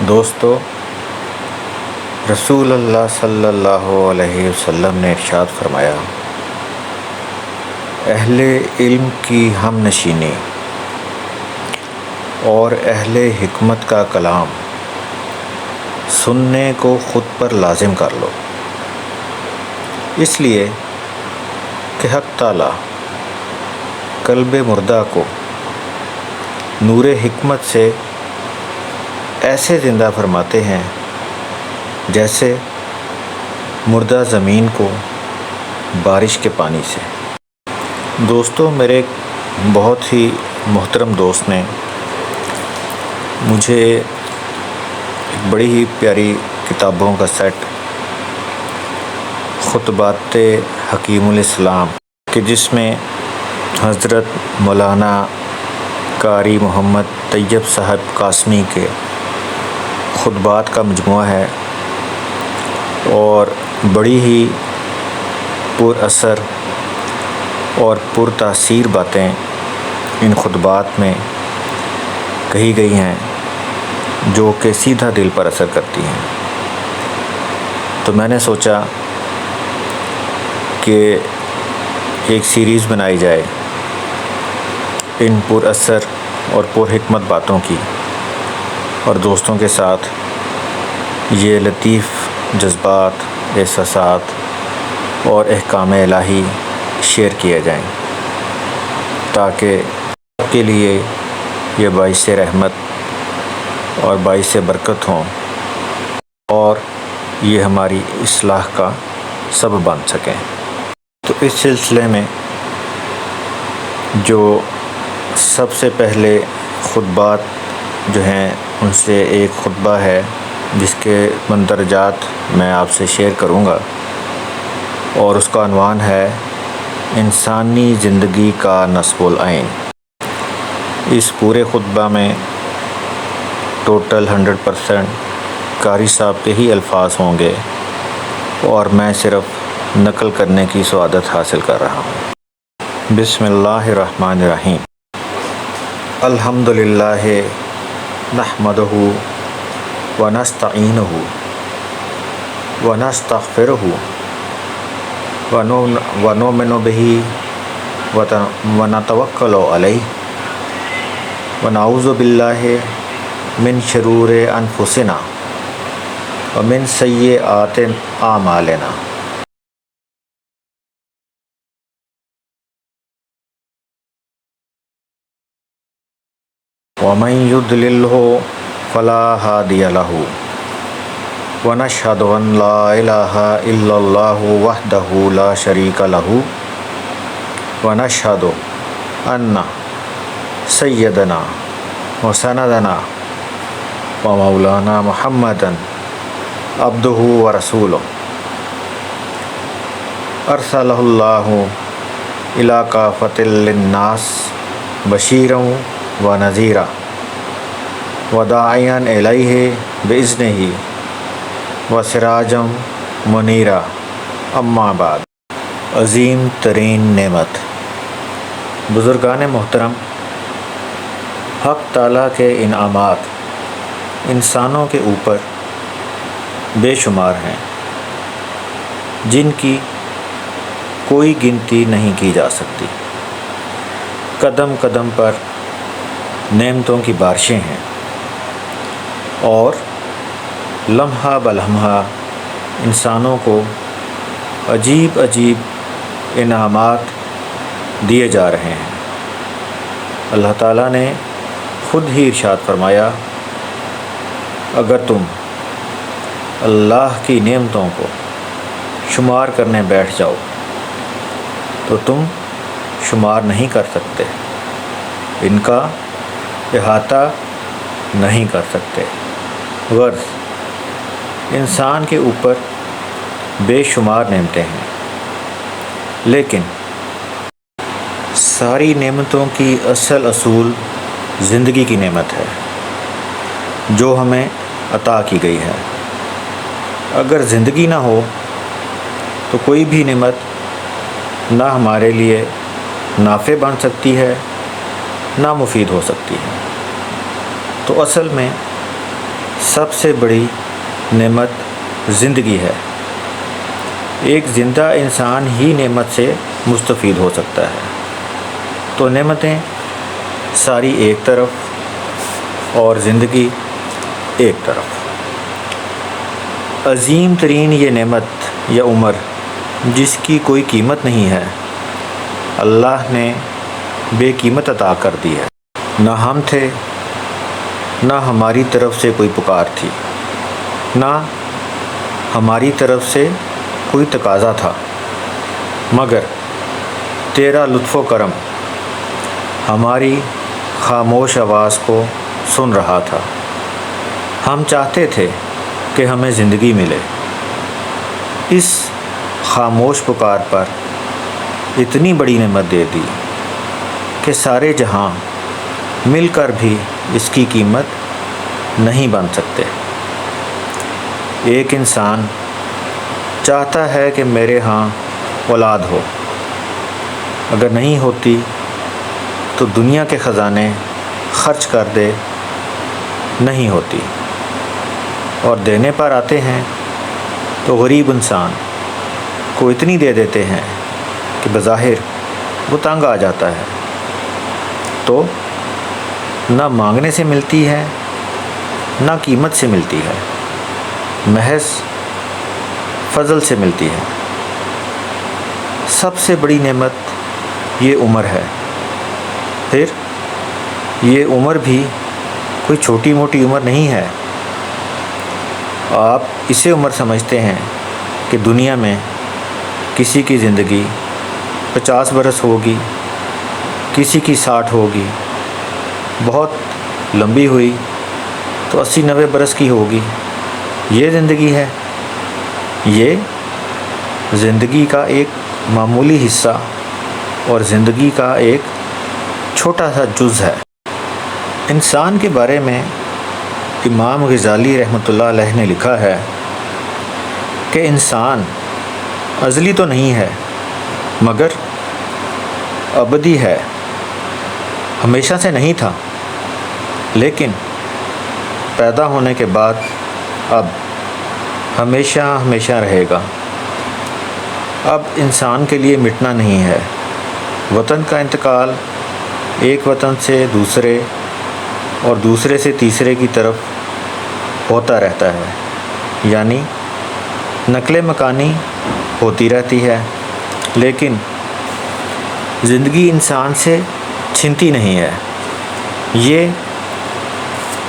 دوستو، رسول اللہ صلی اللہ علیہ وسلم نے ارشاد فرمایا، اہل علم کی ہم نشینی اور اہل حکمت کا کلام سننے کو خود پر لازم کر لو، اس لیے کہ حق تعالیٰ قلب مردہ کو نور حکمت سے ایسے زندہ فرماتے ہیں جیسے مردہ زمین کو بارش کے پانی سے۔ دوستو، میرے ایک بہت ہی محترم دوست نے مجھے ایک بڑی ہی پیاری کتابوں کا سیٹ خطبات حکیم الاسلام کہ جس میں حضرت مولانا قاری محمد طیب صاحب قاسمی کے خطبات کا مجموعہ ہے، اور بڑی ہی پر اثر اور پر تاثیر باتیں ان خطبات میں کہی گئی ہیں جو کہ سیدھا دل پر اثر کرتی ہیں۔ تو میں نے سوچا کہ ایک سیریز بنائی جائے ان پر اثر اور پر حکمت باتوں کی، اور دوستوں کے ساتھ یہ لطیف جذبات، احساسات اور احکام الہی شیئر کیے جائیں تاکہ آپ کے لیے یہ باعث رحمت اور باعث برکت ہوں اور یہ ہماری اصلاح کا سبب بن سکیں۔ تو اس سلسلے میں جو سب سے پہلے خطبات جو ہیں ان سے ایک خطبہ ہے جس کے مندرجات میں آپ سے شیئر کروں گا، اور اس کا عنوان ہے انسانی زندگی کا نصب العین۔ اس پورے خطبہ میں ٹوٹل 100% قاری صاحب کے ہی الفاظ ہوں گے، اور میں صرف نقل کرنے کی سعادت حاصل کر رہا ہوں۔ بسم اللہ الرحمن الرحیم۔ الحمدللہ نحمدہ ونستعینہ ونستغفرہ ونؤمن بہ ونتوکل علیہ ونعوذ باللہ من شرور انفسنا ومن سیئات اعمالنا۔ ومن یضللہ فلا ہادی لہ ونشہد ان لا الہ الا اللہ وحدہ لا شریک لہ ونشہد ان سیدنا وسندنا ومولانا محمدا عبدہ ورسولہ ارسلہ اللہ الی کافۃ للناس بشیرا ونذیرا وداعیا الیہ باذنہ وسراجا منیرا۔ اما بعد، عظیم ترین نعمت بزرگان محترم، حق تعالیٰ کے انعامات انسانوں کے اوپر بے شمار ہیں جن کی کوئی گنتی نہیں کی جا سکتی۔ قدم قدم پر نعمتوں کی بارشیں ہیں، اور لمحہ بلمحہ انسانوں کو عجیب عجیب انعامات دیے جا رہے ہیں۔ اللہ تعالیٰ نے خود ہی ارشاد فرمایا، اگر تم اللہ کی نعمتوں کو شمار کرنے بیٹھ جاؤ تو تم شمار نہیں کر سکتے، ان کا احاطہ نہیں کر سکتے۔ غرض انسان کے اوپر بے شمار نعمتیں ہیں، لیکن ساری نعمتوں کی اصول زندگی کی نعمت ہے جو ہمیں عطا کی گئی ہے۔ اگر زندگی نہ ہو تو کوئی بھی نعمت نہ ہمارے لیے نافع بن سکتی ہے نہ مفید ہو سکتی ہے۔ تو اصل میں سب سے بڑی نعمت زندگی ہے۔ ایک زندہ انسان ہی نعمت سے مستفید ہو سکتا ہے۔ تو نعمتیں ساری ایک طرف اور زندگی ایک طرف۔ عظیم ترین یہ نعمت یا عمر جس کی کوئی قیمت نہیں ہے، اللہ نے بے قیمت عطا کر دی ہے۔ نہ ہم تھے، نہ ہماری طرف سے کوئی پکار تھی، نہ ہماری طرف سے کوئی تقاضا تھا، مگر تیرا لطف و کرم ہماری خاموش آواز کو سن رہا تھا۔ ہم چاہتے تھے کہ ہمیں زندگی ملے۔ اس خاموش پکار پر اتنی بڑی نعمت دے دی کہ سارے جہاں مل کر بھی اس کی قیمت نہیں بن سکتے۔ ایک انسان چاہتا ہے کہ میرے ہاں اولاد ہو، اگر نہیں ہوتی تو دنیا کے خزانے خرچ کر دے، نہیں ہوتی، اور دینے پر آتے ہیں تو غریب انسان کو اتنی دے دیتے ہیں کہ بظاہر وہ تنگ آ جاتا ہے۔ تو نہ مانگنے سے ملتی ہے، نہ قیمت سے ملتی ہے، محض فضل سے ملتی ہے۔ سب سے بڑی نعمت یہ عمر ہے۔ پھر یہ عمر بھی کوئی چھوٹی موٹی عمر نہیں ہے۔ آپ اسے عمر سمجھتے ہیں کہ دنیا میں کسی کی زندگی 50 برس ہوگی، کسی کی 60 ہوگی، بہت لمبی ہوئی تو 80-90 برس کی ہوگی۔ یہ زندگی ہے؟ یہ زندگی کا ایک معمولی حصہ اور زندگی کا ایک چھوٹا سا جز ہے۔ انسان کے بارے میں امام غزالی رحمۃ اللہ علیہ نے لکھا ہے کہ انسان ازلی تو نہیں ہے مگر ابدی ہے۔ ہمیشہ سے نہیں تھا، لیکن پیدا ہونے کے بعد اب ہمیشہ ہمیشہ رہے گا۔ اب انسان کے لیے مٹنا نہیں ہے۔ وطن کا انتقال ایک وطن سے دوسرے اور دوسرے سے تیسرے کی طرف ہوتا رہتا ہے، یعنی نقل مکانی ہوتی رہتی ہے، لیکن زندگی انسان سے چھنتی نہیں ہے۔ یہ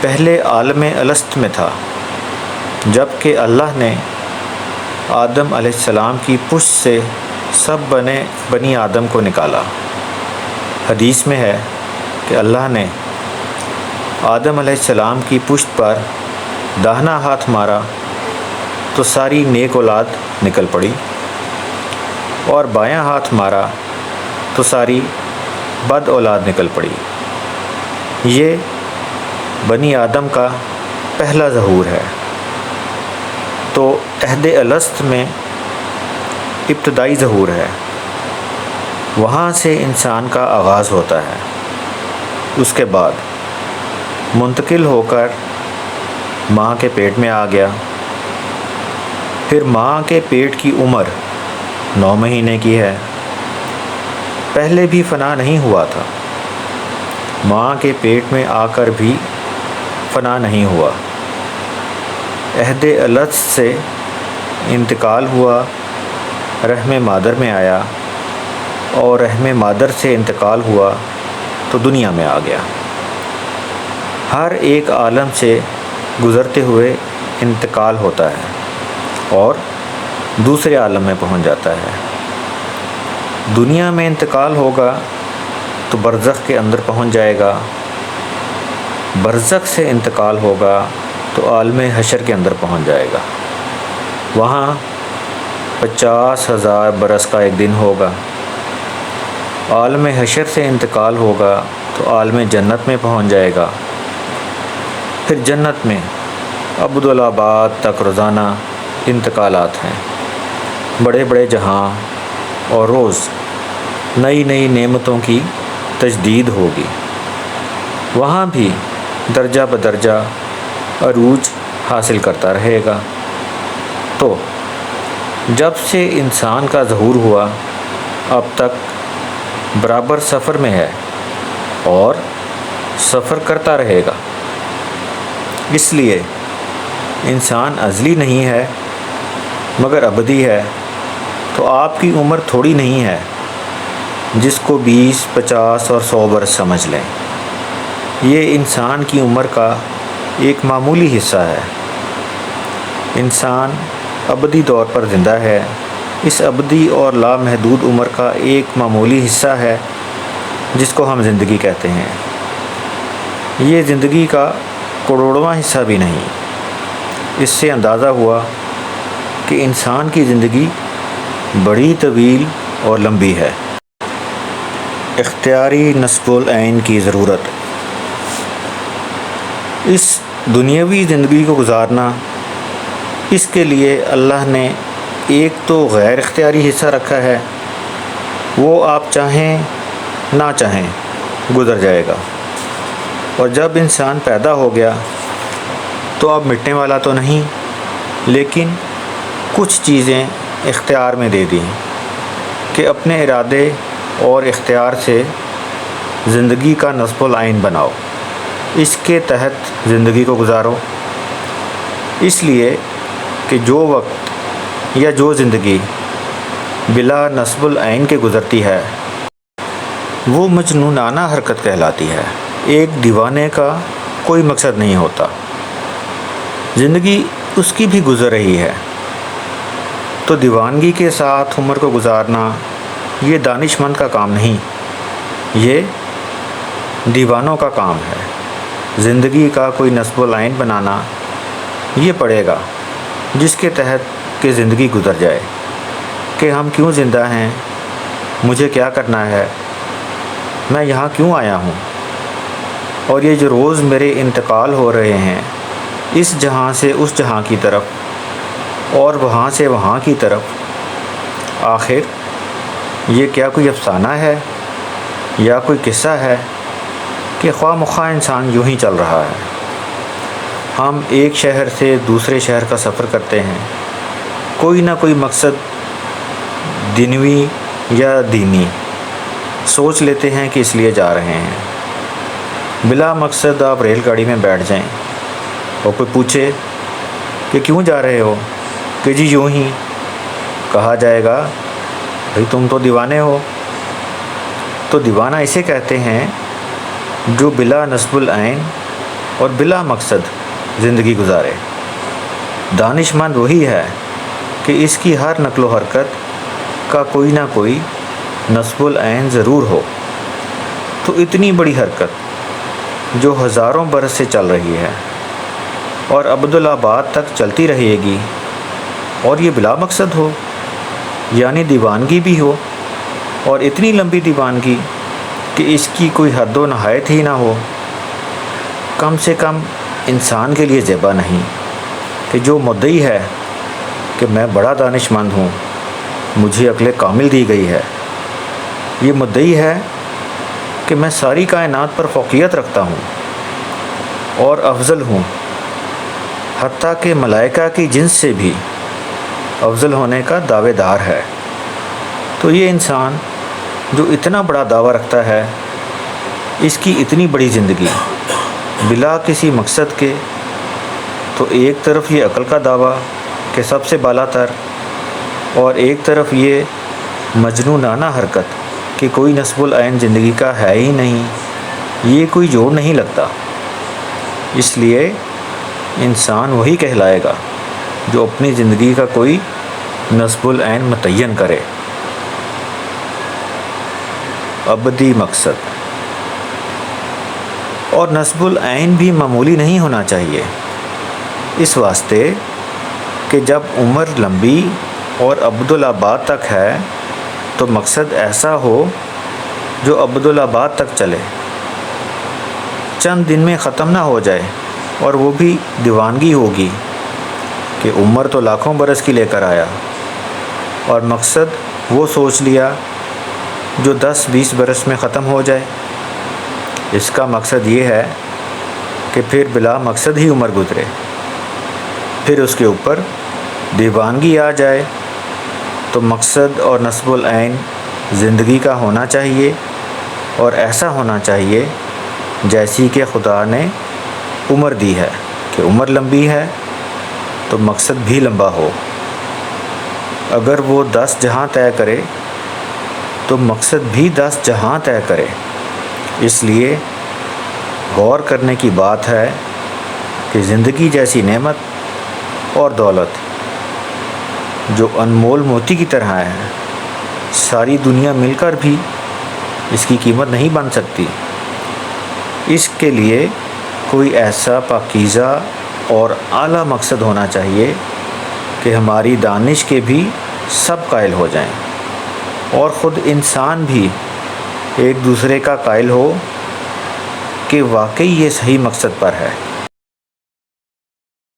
پہلے عالم الست میں تھا، جب کہ اللہ نے آدم علیہ السلام کی پشت سے سب بنی آدم کو نکالا۔ حدیث میں ہے کہ اللہ نے آدم علیہ السلام کی پشت پر داہنا ہاتھ مارا تو ساری نیک اولاد نکل پڑی، اور بایاں ہاتھ مارا تو ساری بد اولاد نکل پڑی۔ یہ بنی آدم کا پہلا ظہور ہے۔ تو عہد الست میں ابتدائی ظہور ہے، وہاں سے انسان کا آغاز ہوتا ہے۔ اس کے بعد منتقل ہو کر ماں کے پیٹ میں آ گیا۔ پھر ماں کے پیٹ کی عمر 9 مہینے کی ہے۔ پہلے بھی فنا نہیں ہوا تھا، ماں کے پیٹ میں آ کر بھی فنا نہیں ہوا۔ عہد الست سے انتقال ہوا، رحم مادر میں آیا، اور رحم مادر سے انتقال ہوا تو دنیا میں آ گیا۔ ہر ایک عالم سے گزرتے ہوئے انتقال ہوتا ہے اور دوسرے عالم میں پہنچ جاتا ہے۔ دنیا میں انتقال ہوگا تو برزخ کے اندر پہنچ جائے گا، برزخ سے انتقال ہوگا تو عالم حشر کے اندر پہنچ جائے گا۔ وہاں 50,000 برس کا ایک دن ہوگا۔ عالم حشر سے انتقال ہوگا تو عالم جنت میں پہنچ جائے گا۔ پھر جنت میں ابدالآباد تک روزانہ انتقالات ہیں، بڑے بڑے جہاں، اور روز نئی نئی نعمتوں کی تجدید ہوگی۔ وہاں بھی درجہ بدرجہ عروج حاصل کرتا رہے گا۔ تو جب سے انسان کا ظہور ہوا اب تک برابر سفر میں ہے اور سفر کرتا رہے گا۔ اس لیے انسان ازلی نہیں ہے مگر ابدی ہے۔ تو آپ کی عمر تھوڑی نہیں ہے جس کو 20، 50 اور 100 برس سمجھ لیں۔ یہ انسان کی عمر کا ایک معمولی حصہ ہے۔ انسان ابدی طور پر زندہ ہے۔ اس ابدی اور لامحدود عمر کا ایک معمولی حصہ ہے جس کو ہم زندگی کہتے ہیں۔ یہ زندگی کا کروڑواں حصہ بھی نہیں۔ اس سے اندازہ ہوا کہ انسان کی زندگی بڑی طویل اور لمبی ہے۔ اختیاری نصب العین کی ضرورت۔ اس دنیاوی زندگی کو گزارنا، اس کے لیے اللہ نے ایک تو غیر اختیاری حصہ رکھا ہے، وہ آپ چاہیں نہ چاہیں گزر جائے گا۔ اور جب انسان پیدا ہو گیا تو اب مٹنے والا تو نہیں، لیکن کچھ چیزیں اختیار میں دے دیں کہ اپنے ارادے اور اختیار سے زندگی کا نصب العین بناؤ، اس کے تحت زندگی کو گزارو۔ اس لیے کہ جو وقت یا جو زندگی بلا نصب العین کے گزرتی ہے وہ مجنونانہ حرکت کہلاتی ہے۔ ایک دیوانے کا کوئی مقصد نہیں ہوتا، زندگی اس کی بھی گزر رہی ہے۔ تو دیوانگی کے ساتھ عمر کو گزارنا یہ دانش مند کا کام نہیں، یہ دیوانوں کا کام ہے۔ زندگی کا کوئی نصب العین بنانا یہ پڑے گا جس کے تحت کہ زندگی گزر جائے، کہ ہم کیوں زندہ ہیں، مجھے کیا کرنا ہے، میں یہاں کیوں آیا ہوں، اور یہ جو روز میرے انتقال ہو رہے ہیں اس جہاں سے اس جہاں کی طرف اور وہاں سے وہاں کی طرف، آخر یہ کیا کوئی افسانہ ہے یا کوئی قصہ ہے کہ خواہ مخواہ انسان یوں ہی چل رہا ہے۔ ہم ایک شہر سے دوسرے شہر کا سفر کرتے ہیں، کوئی نہ کوئی مقصد دنوی یا دینی سوچ لیتے ہیں کہ اس لیے جا رہے ہیں۔ بلا مقصد آپ ریل گاڑی میں بیٹھ جائیں اور کوئی پوچھے کہ کیوں جا رہے ہو، کہ جی یوں ہی، کہا جائے گا بھئی تم تو دیوانے ہو۔ تو دیوانہ اسے کہتے ہیں جو بلا نصب العین اور بلا مقصد زندگی گزارے۔ دانش مند وہی ہے کہ اس کی ہر نقل و حرکت کا کوئی نہ کوئی نصب العین ضرور ہو۔ تو اتنی بڑی حرکت جو ہزاروں برس سے چل رہی ہے اور ابدالآباد تک چلتی رہے گی، اور یہ بلا مقصد ہو، یعنی دیوانگی بھی ہو، اور اتنی لمبی دیوانگی کہ اس کی کوئی حد و نہایت ہی نہ ہو، کم سے کم انسان کے لیے زیبا نہیں کہ جو مدعی ہے کہ میں بڑا دانش مند ہوں، مجھے عقل کامل دی گئی ہے، یہ مدعی ہے کہ میں ساری کائنات پر فوقیت رکھتا ہوں اور افضل ہوں، حتیٰ کہ ملائکہ کی جنس سے بھی افضل ہونے کا دعوے دار ہے۔ تو یہ انسان جو اتنا بڑا دعویٰ رکھتا ہے، اس کی اتنی بڑی زندگی بلا کسی مقصد کے، تو ایک طرف یہ عقل کا دعویٰ کہ سب سے بالا تر، اور ایک طرف یہ مجنونانہ حرکت کہ کوئی نصب العین زندگی کا ہے ہی نہیں، یہ کوئی جوڑ نہیں لگتا۔ اس لیے انسان وہی کہلائے گا جو اپنی زندگی کا کوئی نصب العین متعین کرے۔ ابدی مقصد اور نصب العین بھی معمولی نہیں ہونا چاہیے، اس واسطے کہ جب عمر لمبی اور ابدالآباد تک ہے تو مقصد ایسا ہو جو ابدالآباد تک چلے، چند دن میں ختم نہ ہو جائے، اور وہ بھی دیوانگی ہوگی کہ عمر تو لاکھوں برس کی لے کر آیا اور مقصد وہ سوچ لیا جو 10-20 برس میں ختم ہو جائے۔ اس کا مقصد یہ ہے کہ پھر بلا مقصد ہی عمر گزرے، پھر اس کے اوپر دیوانگی آ جائے تو مقصد اور نصب العین زندگی کا ہونا چاہیے، اور ایسا ہونا چاہیے جیسی کہ خدا نے عمر دی ہے، کہ عمر لمبی ہے تو مقصد بھی لمبا ہو۔ اگر وہ 10 جہاں طے کرے تو مقصد بھی 10 جہاں طے کرے۔ اس لیے غور کرنے کی بات ہے کہ زندگی جیسی نعمت اور دولت جو انمول موتی کی طرح ہے، ساری دنیا مل کر بھی اس کی قیمت نہیں بن سکتی۔ اس کے لیے کوئی ایسا پاکیزہ اور اعلیٰ مقصد ہونا چاہیے کہ ہماری دانش کے بھی سب قائل ہو جائیں، اور خود انسان بھی ایک دوسرے کا قائل ہو کہ واقعی یہ صحیح مقصد پر ہے۔